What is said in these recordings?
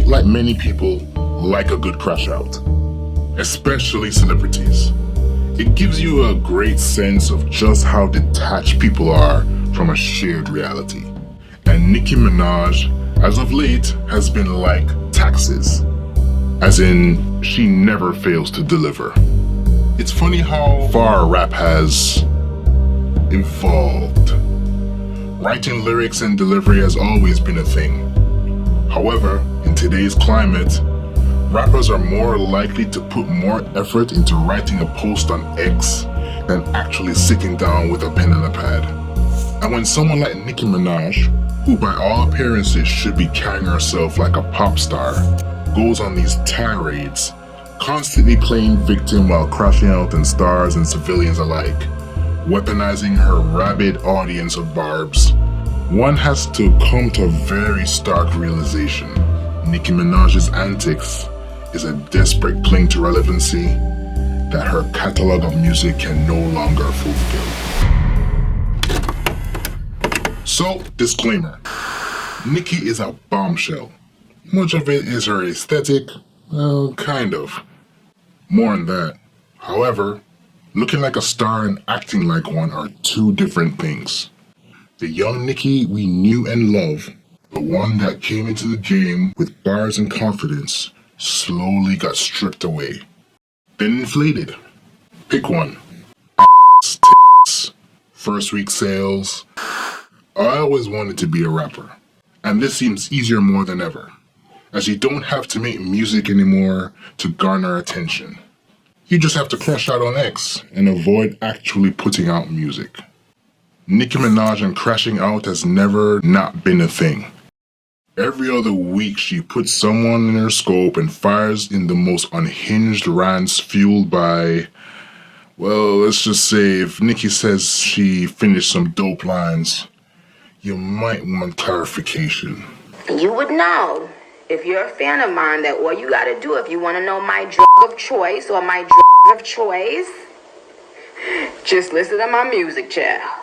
like many people, like a good crash out, especially celebrities. It gives you a great sense of just how detached people are from a shared reality. And Nicki Minaj, as of late, has been like taxes. As in, she never fails to deliver. It's funny how far rap has evolved. Writing lyrics and delivery has always been a thing. However, in today's climate, rappers are more likely to put more effort into writing a post on X than actually sitting down with a pen and a pad. And when someone like Nicki Minaj, who by all appearances should be carrying herself like a pop star, goes on these tirades, constantly playing victim while crashing out on stars and civilians alike, weaponizing her rabid audience of Barbz, one has to come to a very stark realization. Nicki Minaj's antics is a desperate cling to relevancy that her catalog of music can no longer fulfill. So, disclaimer. Nicki is a bombshell. Much of it is her aesthetic, well, kind of. More on that. However, looking like a star and acting like one are two different things. The young Nicki we knew and loved, the one that came into the game with bars and confidence, slowly got stripped away. Then inflated. Pick one. Tits, first week sales. I always wanted to be a rapper. And this seems easier more than ever, as you don't have to make music anymore to garner attention. You just have to crash out on X and avoid actually putting out music. Nicki Minaj and crashing out has never not been a thing. Every other week she puts someone in her scope and fires in the most unhinged rants fueled by, well, let's just say if Nicki says she finished some dope lines, you might want clarification. You would know, if you're a fan of mine, that all you gotta do if you want to know my drug of choice or my drug of choice, just listen to my music, child.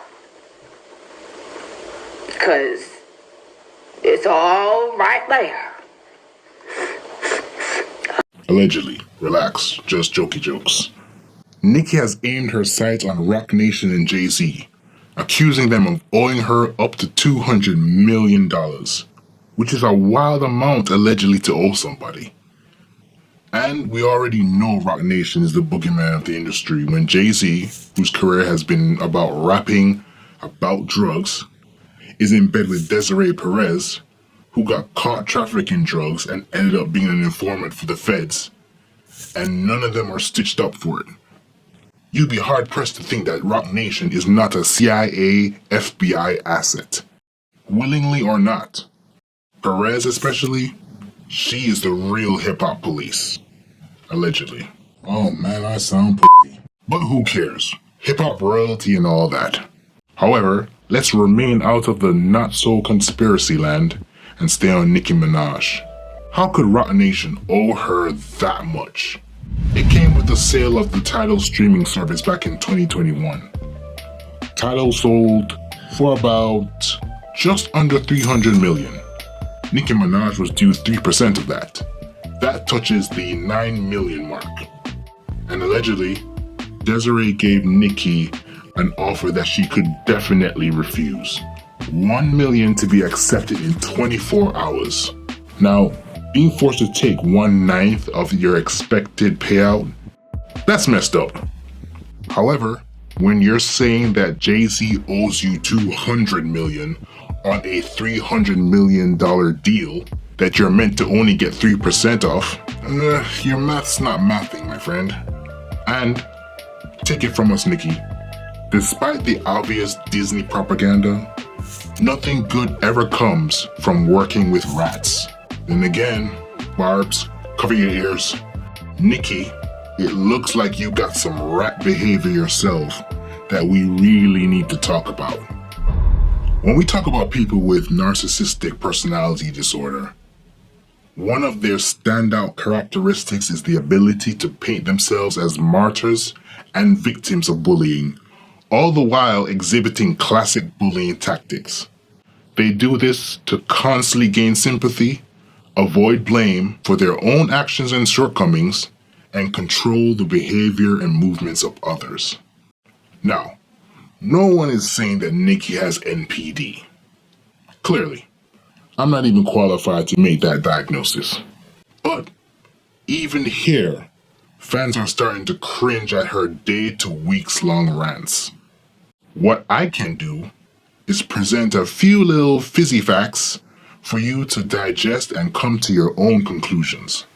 Because it's all right there. Allegedly. Relax. Just jokey jokes. Nicki has aimed her sights on RocNation and JayZ, accusing them of owing her up to $200 million, which is a wild amount allegedly to owe somebody. And we already know RocNation is the boogeyman of the industry when JayZ, whose career has been about rapping about drugs, is in bed with Desiree Perez, who got caught trafficking drugs and ended up being an informant for the feds, and none of them are stitched up for it. You'd be hard-pressed to think that RocNation is not a CIA, FBI asset. Willingly or not. Perez especially, she is the real hip-hop police. Allegedly. Oh man, I sound pussy. But who cares? Hip-hop royalty and all that. However, let's remain out of the not-so-conspiracy land and stay on Nicki Minaj. How could RocNation owe her that much? It came with the sale of the Tidal streaming service back in 2021. Tidal sold for about just under $300 million. Nicki Minaj was due 3% of that. That touches the $9 million mark. And allegedly, Desiree gave Nicki an offer that she could definitely refuse. $1 million to be accepted in 24 hours. Now, being forced to take 1/9 of your expected payout, that's messed up. However, when you're saying that JayZ owes you $200 million on a $300 million deal that you're meant to only get 3% off, your math's not mathing, my friend. And take it from us, Nicki. Despite the obvious Disney propaganda, nothing good ever comes from working with rats. Then again, Barbz, cover your ears. Nicki, it looks like you got some rat behavior yourself that we really need to talk about. When we talk about people with narcissistic personality disorder, one of their standout characteristics is the ability to paint themselves as martyrs and victims of bullying, all the while exhibiting classic bullying tactics. They do this to constantly gain sympathy, avoid blame for their own actions and shortcomings, and control the behavior and movements of others. Now, no one is saying that Nicki has NPD. Clearly, I'm not even qualified to make that diagnosis. But even here, fans are starting to cringe at her day to weeks long rants. What I can do is present a few little fizzy facts for you to digest and come to your own conclusions.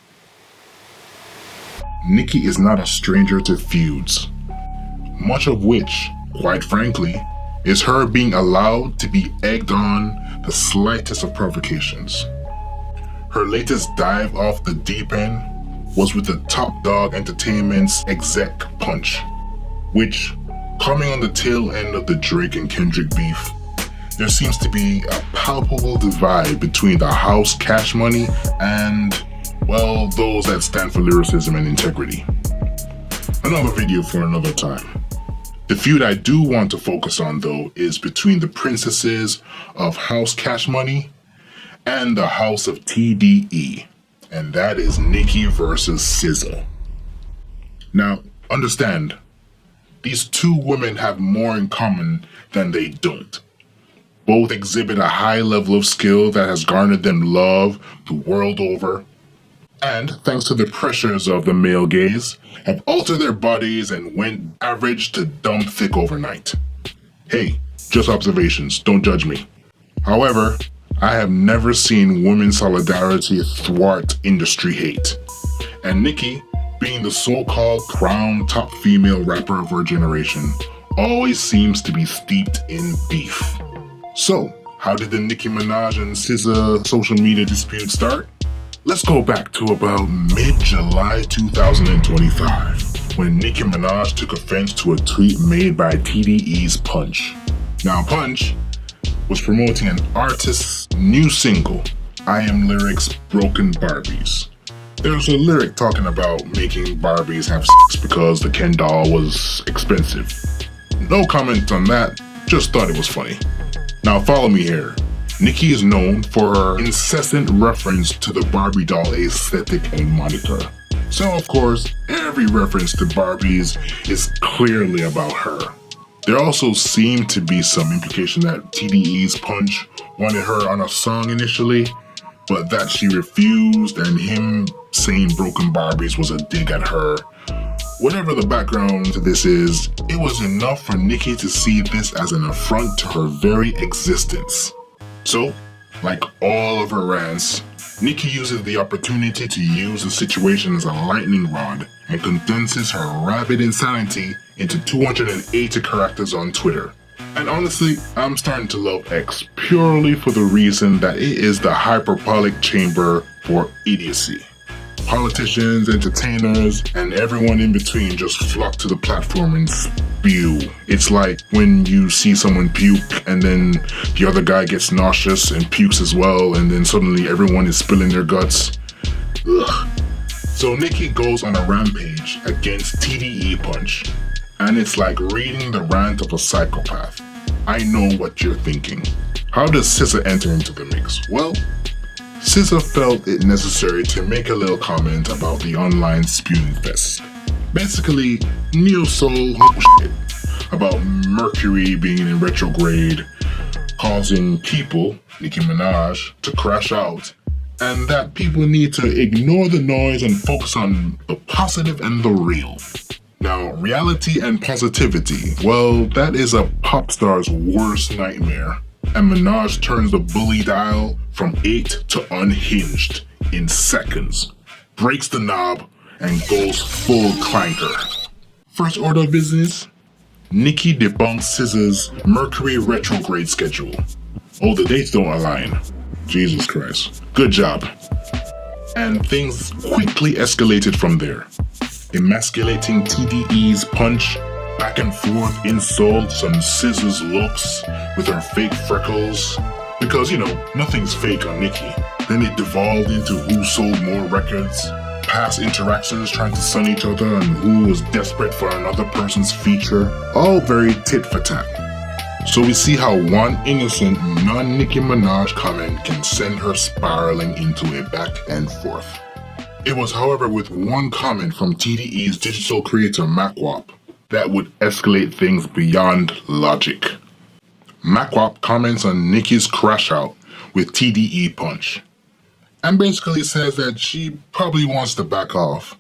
Nicki is not a stranger to feuds, much of which, quite frankly, is her being allowed to be egged on the slightest of provocations. Her latest dive off the deep end was with the Top Dog Entertainment's exec punch, which, coming on the tail end of the Drake and Kendrick beef, there seems to be a palpable divide between the house Cash Money and, well, those that stand for lyricism and integrity. Another video for another time. The feud I do want to focus on, though, is between the princesses of House Cash Money and the House of TDE, and that is Nicki versus SZA. Now, understand, these two women have more in common than they don't. Both exhibit a high level of skill that has garnered them love the world over, and, thanks to the pressures of the male gaze, have altered their bodies and went average to dumb thick overnight. Hey, just observations, don't judge me. However, I have never seen women's solidarity thwart industry hate. And Nicki, being the so-called crowned top female rapper of her generation, always seems to be steeped in beef. So, how did the Nicki Minaj and SZA social media dispute start? Let's go back to about mid-July 2025, when Nicki Minaj took offense to a tweet made by TDE's Punch. Now, Punch was promoting an artist's new single, I Am Lyric's Broken Barbies. There's a lyric talking about making Barbies have sex because the Ken doll was expensive. No comment on that, just thought it was funny. Now follow me here. Nicki is known for her incessant reference to the Barbie doll aesthetic and moniker. So of course, every reference to Barbies is clearly about her. There also seemed to be some implication that TDE's Punch wanted her on a song initially, but that she refused, and him saying Broken Barbies was a dig at her. Whatever the background to this is, it was enough for Nicki to see this as an affront to her very existence. So, like all of her rants, Nicki uses the opportunity to use the situation as a lightning rod and condenses her rabid insanity into 280 characters on Twitter. And honestly, I'm starting to love X purely for the reason that it is the hyperbolic chamber for idiocy. Politicians, entertainers, and everyone in between just flock to the platform and spew. It's like when you see someone puke and then the other guy gets nauseous and pukes as well, and then suddenly everyone is spilling their guts. Ugh. So Nicki goes on a rampage against TDE Punch, and it's like reading the rant of a psychopath. I know what you're thinking. How does SZA enter into the mix? Well, SZA felt it necessary to make a little comment about the online spewing fest. Basically, neo-soul shit about Mercury being in retrograde, causing people, Nicki Minaj, to crash out, and that people need to ignore the noise and focus on the positive and the real. Now, reality and positivity, well, that is a pop star's worst nightmare. And Minaj turns the bully dial from 8 to unhinged in seconds, breaks the knob, and goes full clanker. First order of business, Nicki debunks SZA's Mercury retrograde schedule. Oh, the dates don't align. Jesus Christ. Good job. And things quickly escalated from there, emasculating TDE's Punch, back and forth insults on SZA's looks with her fake freckles, because nothing's fake on Nicki. Then it devolved into who sold more records, past interactions trying to sun each other, and who was desperate for another person's feature, all very tit for tat. So we see how one innocent, non-Nicki Minaj comment can send her spiraling into a back and forth. It was, however, with one comment from TDE's digital creator Macwop that would escalate things beyond logic. Macwop comments on Nicki's crash out with TDE punch, and basically says that she probably wants to back off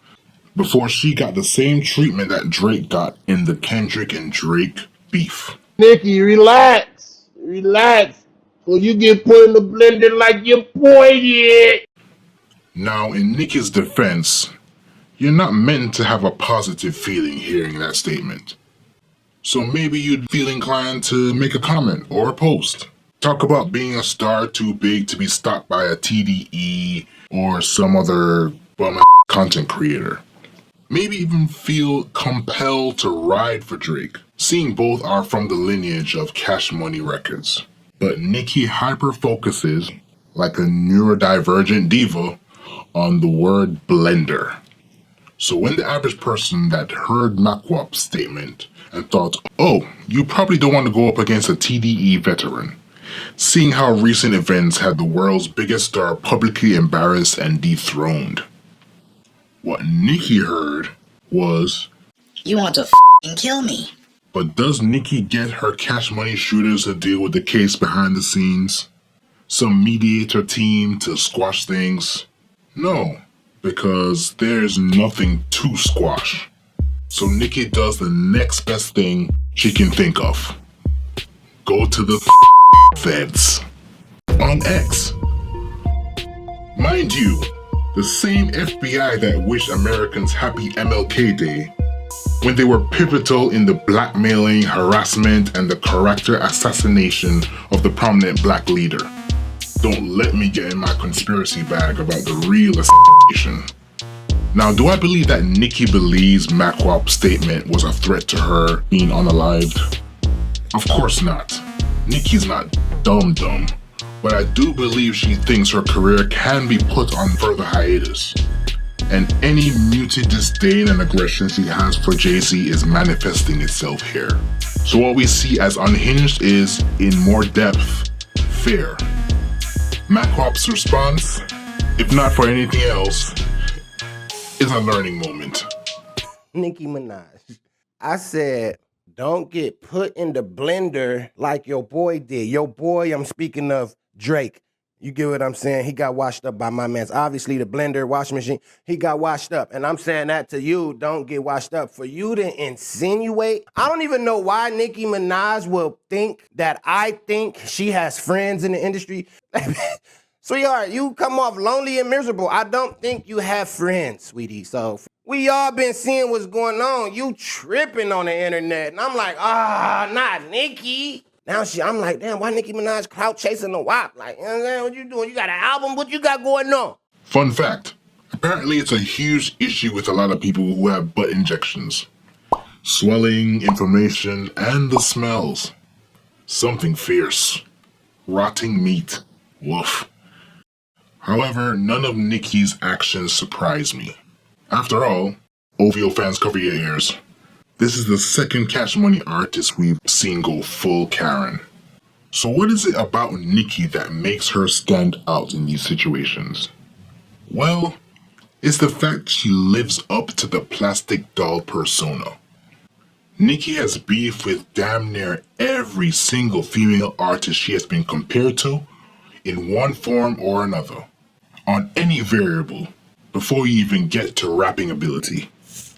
before she got the same treatment that Drake got in the Kendrick and Drake beef. Nicki, relax. Relax. So you get put in the blender like your boy did. Now, in Nicki's defense, you're not meant to have a positive feeling hearing that statement. So maybe you'd feel inclined to make a comment or a post. Talk about being a star too big to be stopped by a TDE or some other bum content creator. Maybe even feel compelled to ride for Drake, seeing both are from the lineage of Cash Money Records. But Nicki hyper-focuses, like a neurodivergent diva, on the word blender. So when the average person that heard Macwop's statement and thought, oh, you probably don't want to go up against a TDE veteran, seeing how recent events had the world's biggest star publicly embarrassed and dethroned. What Nicki heard was, you want to f***ing kill me. But does Nicki get her Cash Money shooters to deal with the case behind the scenes? Some mediator team to squash things? No, because there's nothing to squash. So Nicki does the next best thing she can think of. Go to the feds. On X. Mind you, the same FBI that wished Americans happy MLK Day when they were pivotal in the blackmailing, harassment, and the character assassination of the prominent black leader. Don't let me get in my conspiracy bag about the real assassination. Now, do I believe that Nicki believes Macwop's statement was a threat to her being unalived? Of course not. Nicki's not dumb, but I do believe she thinks her career can be put on further hiatus. And any muted disdain and aggression she has for JayZ is manifesting itself here. So what we see as unhinged is, in more depth, fair. Macwop's response, if not for anything else, is a learning moment. Nicki Minaj. I said, don't get put in the blender like your boy did. Your boy, I'm speaking of Drake. You get what I'm saying? He got washed up by my man's. Obviously, the blender, washing machine, he got washed up. And I'm saying that to you, don't get washed up. For you to insinuate, I don't even know why Nicki Minaj will think that I think she has friends in the industry. Sweetheart, you come off lonely and miserable. I don't think you have friends, sweetie. So we all been seeing what's going on. You tripping on the internet. And I'm like, not Nicki. Now I'm like, damn, why Nicki Minaj clout chasing the WAP? Like, you know what I'm saying? What you doing? You got an album? What you got going on? Fun fact, apparently it's a huge issue with a lot of people who have butt injections. Swelling, inflammation, and the smells. Something fierce. Rotting meat. Woof. However, none of Nicki's actions surprise me. After all, OVO fans cover your ears. This is the second Cash Money artist we've seen go full Karen. So what is it about Nicki that makes her stand out in these situations? Well, it's the fact she lives up to the plastic doll persona. Nicki has beef with damn near every single female artist she has been compared to in one form or another, on any variable, before you even get to rapping ability.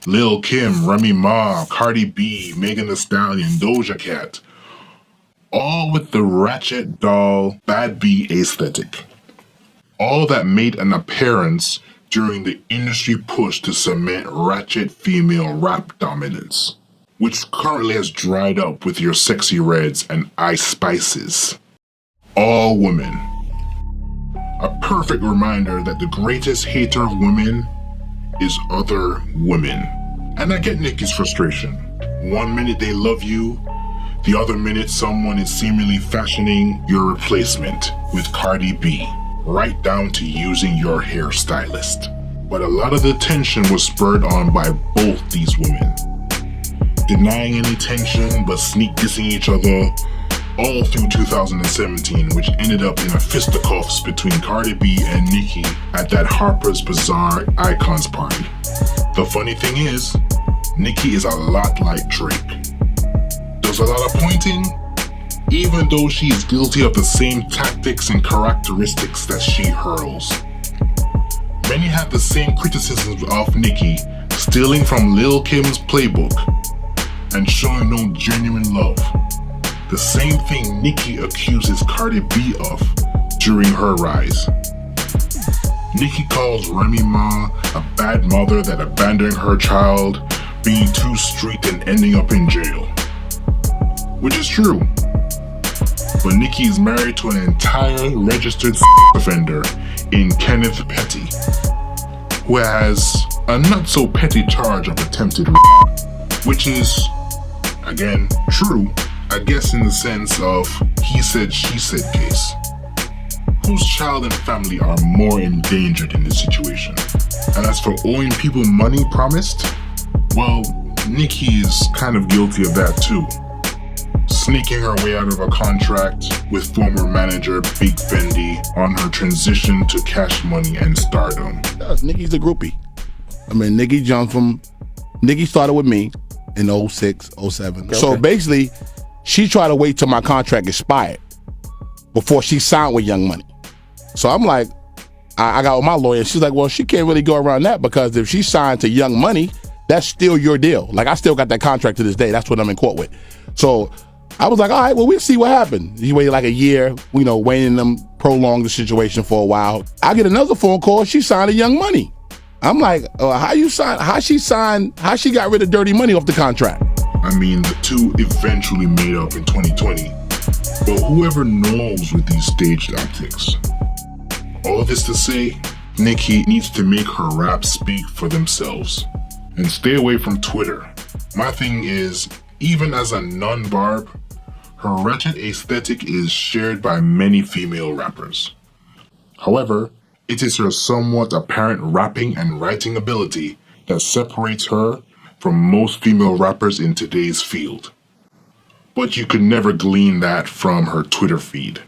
Lil Kim, Remy Ma, Cardi B, Megan Thee Stallion, Doja Cat, all with the ratchet doll, bad B aesthetic. All that made an appearance during the industry push to cement ratchet female rap dominance, which currently has dried up with your Sexy Reds and Ice Spices. All women. A perfect reminder that the greatest hater of women is other women. And I get Nicki's frustration. One minute they love you, the other minute someone is seemingly fashioning your replacement with Cardi B, right down to using your hairstylist. But a lot of the tension was spurred on by both these women. Denying any tension but sneak dissing each other, all through 2017, which ended up in a fisticuffs between Cardi B and Nicki at that Harper's Bazaar Icons party. The funny thing is, Nicki is a lot like Drake. Does a lot of pointing, even though she is guilty of the same tactics and characteristics that she hurls. Many have the same criticisms of Nicki, stealing from Lil Kim's playbook and showing no genuine love. The same thing Nicki accuses Cardi B of during her rise. Nicki calls Remy Ma a bad mother that abandoned her child, being too street and ending up in jail. Which is true. But Nicki is married to an entire registered offender in Kenneth Petty, who has a not so petty charge of attempted rape, which is, again, true, I guess in the sense of he said, she said case. Whose child and family are more endangered in this situation? And as for owing people money promised, well, Nicki is kind of guilty of that too. Sneaking her way out of a contract with former manager Big Fendi on her transition to Cash Money and stardom. Nicki's a groupie. I mean, Nicki started with me in 06, 07. Okay. So basically, she tried to wait till my contract expired before she signed with Young Money. So I'm like, I got with my lawyer. She's like, well, she can't really go around that because if she signed to Young Money, that's still your deal. Like, I still got that contract to this day. That's what I'm in court with. So I was like, all right, well, we'll see what happens. He waited like a year, waiting them prolong the situation for a while. I get another phone call. She signed to Young Money. I'm like, how she got rid of Dirty Money off the contract? I mean, the two eventually made up in 2020. But whoever knows with these staged optics. All this to say, Nicki needs to make her raps speak for themselves and stay away from Twitter. My thing is, even as a non-Barb, her ratchet aesthetic is shared by many female rappers. However, it is her somewhat apparent rapping and writing ability that separates her from most female rappers in today's field. But you could never glean that from her Twitter feed.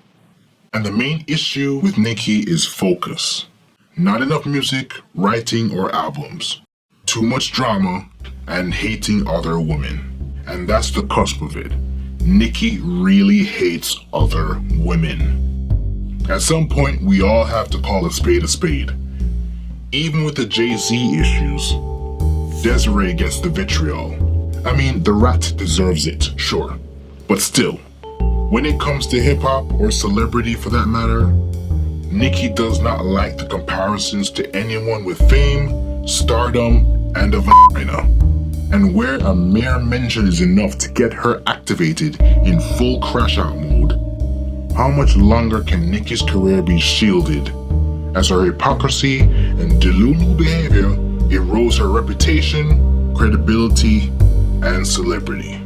And the main issue with Nicki is focus. Not enough music, writing, or albums. Too much drama, and hating other women. And that's the cusp of it. Nicki really hates other women. At some point, we all have to call a spade a spade. Even with the JayZ issues, Desiree gets the vitriol. I mean, the rat deserves it, sure. But still, when it comes to hip-hop or celebrity for that matter, Nicki does not like the comparisons to anyone with fame, stardom, and a vagina. And where a mere mention is enough to get her activated in full crash-out mode, how much longer can Nicki's career be shielded as her hypocrisy and delulu behavior erodes her reputation, credibility, and celebrity?